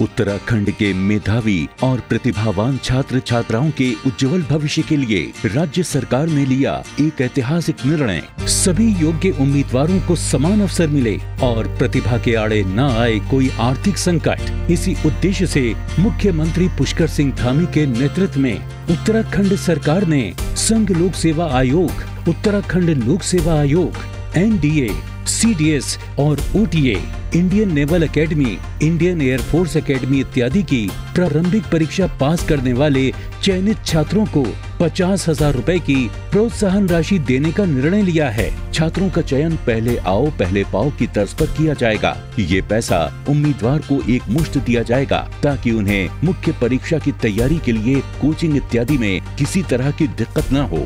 उत्तराखंड के मेधावी और प्रतिभावान छात्र छात्राओं के उज्जवल भविष्य के लिए राज्य सरकार ने लिया एक ऐतिहासिक निर्णय। सभी योग्य उम्मीदवारों को समान अवसर मिले और प्रतिभा के आड़े न आए कोई आर्थिक संकट। इसी उद्देश्य से मुख्यमंत्री पुष्कर सिंह धामी के नेतृत्व में उत्तराखंड सरकार ने संघ लोक सेवा आयोग, उत्तराखंड लोक सेवा आयोग, NDA, CDS और OTA, Indian naval academy, Indian air force academy इत्यादि की प्रारंभिक परीक्षा पास करने वाले चयनित छात्रों को 50,000 रुपए की प्रोत्साहन राशि देने का निर्णय लिया है। छात्रों का चयन पहले आओ पहले पाओ की तर्ज पर किया जाएगा। ये पैसा उम्मीदवार को एक मुश्त दिया जाएगा ताकि उन्हें मुख्य परीक्षा की तैयारी के लिए कोचिंग इत्यादि में किसी तरह की दिक्कत न हो।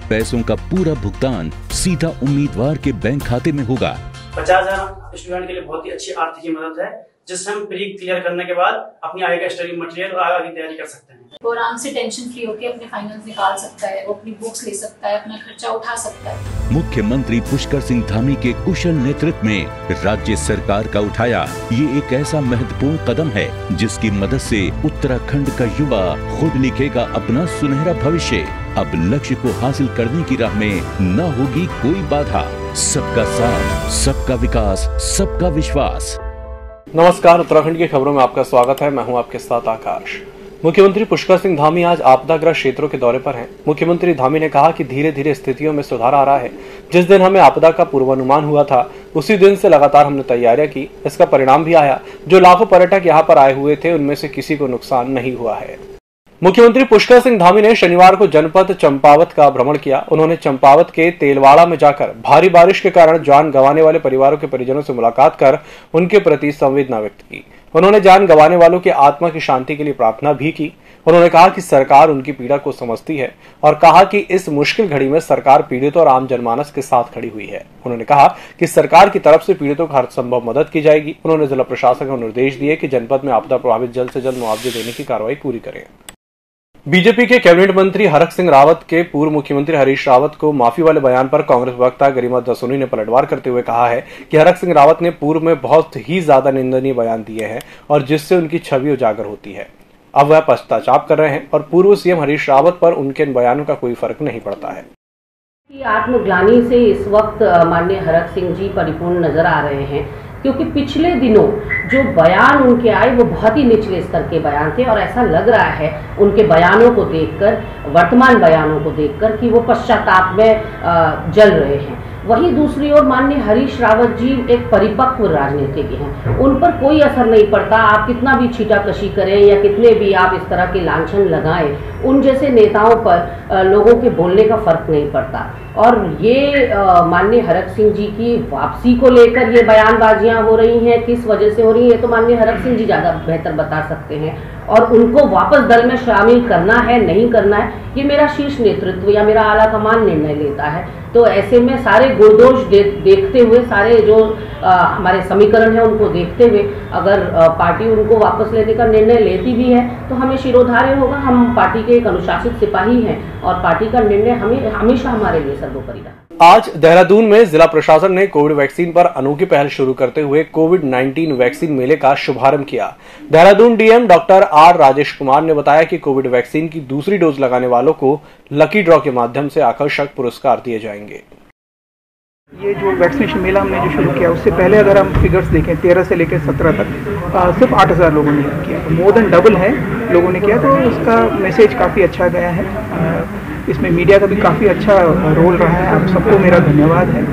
पैसों का पूरा भुगतान सीधा उम्मीदवार के बैंक खाते में होगा। 50,000 स्टूडेंट के लिए बहुत ही अच्छी आर्थिक मदद है, जिससे हम प्री क्लियर करने के बाद अपनी आगे का स्टडी मटेरियल और आगे की तैयारी कर सकते हैं। वो आराम से टेंशन फ्री होकर अपने फाइनल्स निकाल सकता है, वो अपनी बुक्स ले सकता है, अपना खर्चा उठा सकता है। मुख्यमंत्री पुष्कर सिंह धामी के कुशल नेतृत्व में राज्य सरकार का उठाया ये एक ऐसा महत्वपूर्ण कदम है जिसकी मदद से उत्तराखंड का युवा खुद लिखेगा अपना सुनहरा भविष्य। अब लक्ष्य को हासिल करने की राह में न होगी कोई बाधा। सबका साथ, सबका विकास, सबका विश्वास। नमस्कार, उत्तराखंड की खबरों में आपका स्वागत है। मैं हूं आपके साथ आकाश। मुख्यमंत्री पुष्कर सिंह धामी आज आपदाग्रस्त क्षेत्रों के दौरे पर हैं। मुख्यमंत्री धामी ने कहा कि धीरे धीरे स्थितियों में सुधार आ रहा है। जिस दिन हमें आपदा का पूर्वानुमान हुआ था उसी दिन से लगातार हमने तैयारियां की। इसका परिणाम भी आया। जो लाखों पर्यटक यहां पर आए हुए थे उनमें से किसी को नुकसान नहीं हुआ है। मुख्यमंत्री पुष्कर सिंह धामी ने शनिवार को जनपद चंपावत का भ्रमण किया। उन्होंने चंपावत के तेलवाड़ा में जाकर भारी बारिश के कारण जान गंवाने वाले परिवारों के परिजनों से मुलाकात कर उनके प्रति संवेदना व्यक्त की। उन्होंने जान गंवाने वालों की आत्मा की शांति के लिए प्रार्थना भी की। उन्होंने कहा कि सरकार उनकी पीड़ा को समझती है और कहा कि इस मुश्किल घड़ी में सरकार पीड़ितों और आम जनमानस के साथ खड़ी हुई है। उन्होंने कहा कि सरकार की तरफ से पीड़ितों को हर संभव मदद की जाएगी। उन्होंने जिला प्रशासन को निर्देश दिए कि जनपद में आपदा प्रभावित जल्द से जल्द मुआवजे देने की कार्रवाई पूरी करें। बीजेपी के कैबिनेट मंत्री हरक सिंह रावत के पूर्व मुख्यमंत्री हरीश रावत को माफी वाले बयान पर कांग्रेस प्रवक्ता गरिमा दसोनी ने पलटवार करते हुए कहा है कि हरक सिंह रावत ने पूर्व में बहुत ही ज्यादा निंदनीय बयान दिए हैं और जिससे उनकी छवि उजागर होती है। अब वह पश्चाताप कर रहे हैं और पूर्व सीएम हरीश रावत पर उनके इन बयानों का कोई फर्क नहीं पड़ता है। आत्मग्लानि से इस वक्त माननीय हरक सिंह जी परिपूर्ण नजर आ रहे हैं, क्योंकि पिछले दिनों जो बयान उनके आए वो बहुत ही निचले स्तर के बयान थे और ऐसा लग रहा है उनके बयानों को देखकर, वर्तमान बयानों को देखकर, कि वो पश्चाताप में जल रहे हैं। वहीं दूसरी ओर माननीय हरीश रावत जी एक परिपक्व राजनीतिज्ञ हैं, उन पर कोई असर नहीं पड़ता। आप कितना भी छीटाकशी करें या कितने भी आप इस तरह के लांछन लगाएं, उन जैसे नेताओं पर लोगों के बोलने का फर्क नहीं पड़ता। और ये माननीय हरक सिंह जी की वापसी को लेकर ये बयानबाजियां हो रही हैं, किस वजह से हो रही है तो माननीय हरक सिंह जी ज़्यादा बेहतर बता सकते हैं। और उनको वापस दल में शामिल करना है नहीं करना है ये मेरा शीर्ष नेतृत्व या मेरा आला कमान निर्णय लेता है। तो ऐसे में सारे गुणदोष देखते हुए, सारे जो हमारे समीकरण है उनको देखते हुए अगर पार्टी उनको वापस लेने का निर्णय लेती भी है तो हमें शिरोधार्य होगा। हम पार्टी के एक अनुशासित सिपाही हैं और पार्टी का निर्णय हमेशा हमारे लिए सर्वोपरि रहा। आज देहरादून में जिला प्रशासन ने कोविड वैक्सीन पर अनोखी पहल शुरू करते हुए कोविड-19 वैक्सीन मेले का शुभारंभ किया। Dehradun DM doctor R Rajesh Kumar ने बताया कि कोविड वैक्सीन की दूसरी डोज लगाने वालों को लकी ड्रॉ के माध्यम से आकर्षक पुरस्कार दिए जाएंगे। ये जो वैक्सीनेशन मेला हमने जो शुरू किया उससे पहले अगर हम फिगर्स देखें 13 से लेकर 17 तक सिर्फ 8,000 लोगों ने किया, मोर देन डबल है लोगों ने किया। तो उसका मैसेज काफ़ी अच्छा गया है। इसमें मीडिया का भी काफ़ी अच्छा रोल रहा है। आप सबको मेरा धन्यवाद है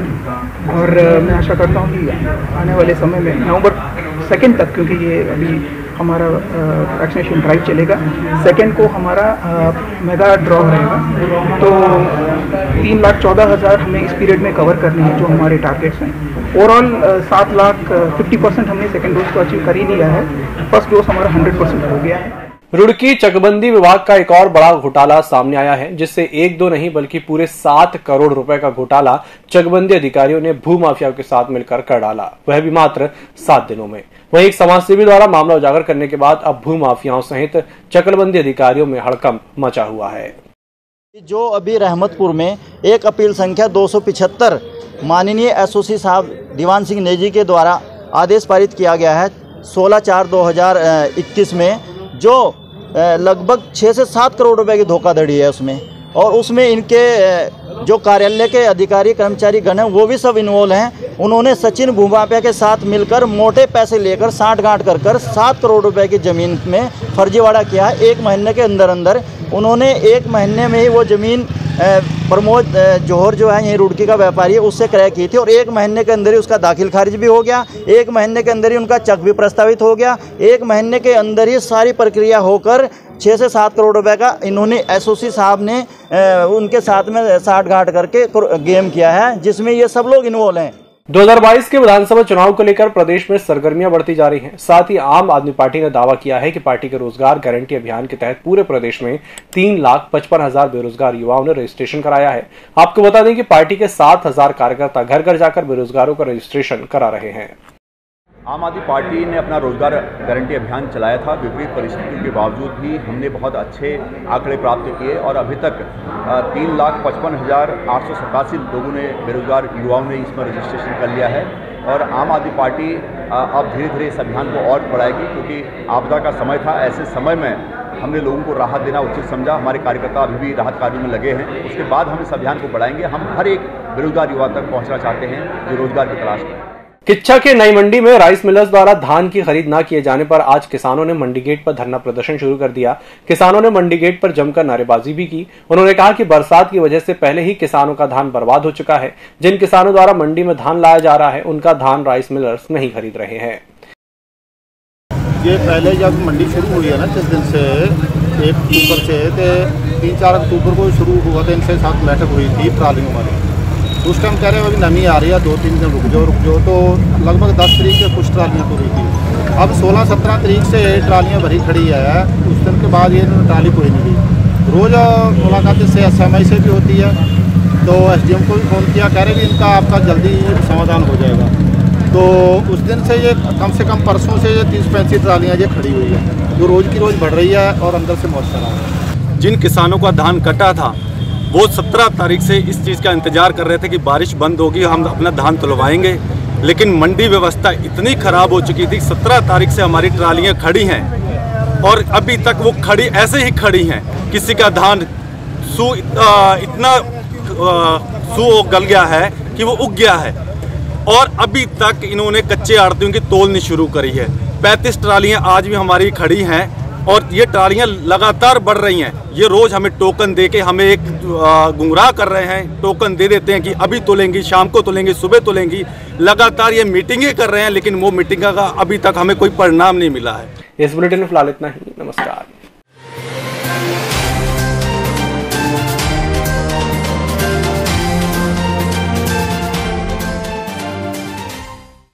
और मैं आशा करता हूँ कि आने वाले समय में नवंबर 2 तक, क्योंकि ये अभी हमारा वैक्सीनेशन ड्राइव चलेगा, 2 को हमारा मेगा ड्रॉ रहेगा। तो 3,14,000 हमें इस पीरियड में कवर करने हैं जो हमारे टारगेट्स हैं। ओवरऑल 7,50,000 हमने सेकेंड डोज को अचीव कर ही लिया है। फर्स्ट डोज हमारा 100% हो गया है। रुड़की चकबंदी विभाग का एक और बड़ा घोटाला सामने आया है, जिससे एक दो नहीं बल्कि पूरे 7 करोड़ रुपए का घोटाला चकबंदी अधिकारियों ने भूमाफियाओं के साथ मिलकर कर डाला, वह भी मात्र 7 दिनों में। वहीं एक समाजसेवी द्वारा मामला उजागर करने के बाद अब भूमाफियाओं सहित चकबंदी अधिकारियों में हड़कंप मचा हुआ है। जो अभी रहमतपुर में एक अपील संख्या 275 माननीय एसओसी साहब दीवान सिंह नेजी के द्वारा आदेश पारित किया गया है 16/4/2021 में, जो लगभग 6 से 7 करोड़ रुपए की धोखाधड़ी है उसमें। और उसमें इनके जो कार्यालय के अधिकारी कर्मचारी गण हैं वो भी सब इन्वॉल्व हैं। उन्होंने सचिन भूमाफिया के साथ मिलकर मोटे पैसे लेकर साठगांठ कर 7 करोड़ रुपए की ज़मीन में फर्जीवाड़ा किया है। 1 महीने के अंदर अंदर उन्होंने 1 महीने में ही वो ज़मीन प्रमोद जौहर जो है यही रुड़की का व्यापारी है उससे क्रय की थी, और 1 महीने के अंदर ही उसका दाखिल खारिज भी हो गया। 1 महीने के अंदर ही उनका चेक भी प्रस्तावित हो गया। 1 महीने के अंदर ही सारी प्रक्रिया होकर 6 से 7 करोड़ रुपए का इन्होंने एसओसी साहब ने उनके साथ में साठगांठ करके गेम किया है, जिसमें ये सब लोग इन्वॉल्व हैं। 2022 के विधानसभा चुनाव को लेकर प्रदेश में सरगर्मियां बढ़ती जा रही हैं। साथ ही आम आदमी पार्टी ने दावा किया है कि पार्टी के रोजगार गारंटी अभियान के तहत पूरे प्रदेश में 3,55,000 बेरोजगार युवाओं ने रजिस्ट्रेशन कराया है। आपको बता दें कि पार्टी के 7,000 कार्यकर्ता घर घर जाकर बेरोजगारों का रजिस्ट्रेशन करा रहे हैं। आम आदमी पार्टी ने अपना रोजगार गारंटी अभियान चलाया था। विपरीत परिस्थितियों के बावजूद भी हमने बहुत अच्छे आंकड़े प्राप्त किए और अभी तक 3,55,887 लोगों ने, बेरोजगार युवाओं ने इसमें रजिस्ट्रेशन कर लिया है। और आम आदमी पार्टी अब धीरे धीरे इस अभियान को और बढ़ाएगी, क्योंकि आपदा का समय था। ऐसे समय में हमने लोगों को राहत देना उचित समझा। हमारे कार्यकर्ता अभी भी राहत कार्यों में लगे हैं। उसके बाद हम इस अभियान को बढ़ाएंगे। हम हर एक बेरोजगार युवा तक पहुँचना चाहते हैं जो रोजगार की तलाश में। किच्चा के नई मंडी में राइस मिलर्स द्वारा धान की खरीद न किए जाने पर आज किसानों ने मंडी गेट पर धरना प्रदर्शन शुरू कर दिया। किसानों ने मंडी गेट पर जमकर नारेबाजी भी की। उन्होंने कहा कि बरसात की वजह से पहले ही किसानों का धान बर्बाद हो चुका है। जिन किसानों द्वारा मंडी में धान लाया जा रहा है उनका धान राइस मिलर्स नहीं खरीद रहे हैं। ये पहले जब मंडी शुरू हुई है ना, जिस दिन से 1 अक्टूबर से 3-4 अक्टूबर को शुरू हुआ था, इनसे साथ बैठक हुई थी ट्रालियों वाली। उस टाइम कह रहे हैं अभी नमी आ रही है, 2-3 दिन रुक जाओ। तो लगभग 10 तारीख से कुछ ट्रालियाँ तो हुई थी। अब 16-17 तारीख से ट्रालियाँ भरी खड़ी है। उस दिन के बाद ये ट्राली कोई नहीं गई। रोज़ मुलाकात से SMI से भी होती है, तो SDM को भी फ़ोन किया, कह रहे भी इनका आपका जल्दी समाधान हो जाएगा। तो उस दिन से ये कम से कम परसों से 30-35 ट्रालियाँ ये खड़ी हुई है, जो रोज़ की रोज़ बढ़ रही है और अंदर से मौत चला है। जिन किसानों का धान कटा था वो 17 तारीख से इस चीज़ का इंतजार कर रहे थे कि बारिश बंद होगी, हम अपना धान तुलवाएंगे। लेकिन मंडी व्यवस्था इतनी खराब हो चुकी थी, 17 तारीख से हमारी ट्रालियाँ खड़ी हैं और अभी तक वो खड़ी ऐसे ही खड़ी हैं। किसी का धान इतना गल गया है कि वो उग गया है, और अभी तक इन्होंने कच्चे आड़तियों की तोलनी शुरू करी है। 35 ट्रालियाँ आज भी हमारी खड़ी हैं और ये ट्रालियाँ लगातार बढ़ रही हैं। ये रोज़ हमें टोकन दे के हमें एक गुमराह कर रहे हैं। टोकन दे देते हैं कि अभी तोलेंगी, शाम को तोलेंगी, सुबह तोलेंगी। लगातार ये मीटिंगें कर रहे हैं, लेकिन वो मीटिंग का अभी तक हमें कोई परिणाम नहीं मिला है। इस बुलेटिन में फिलहाल इतना ही। नमस्कार।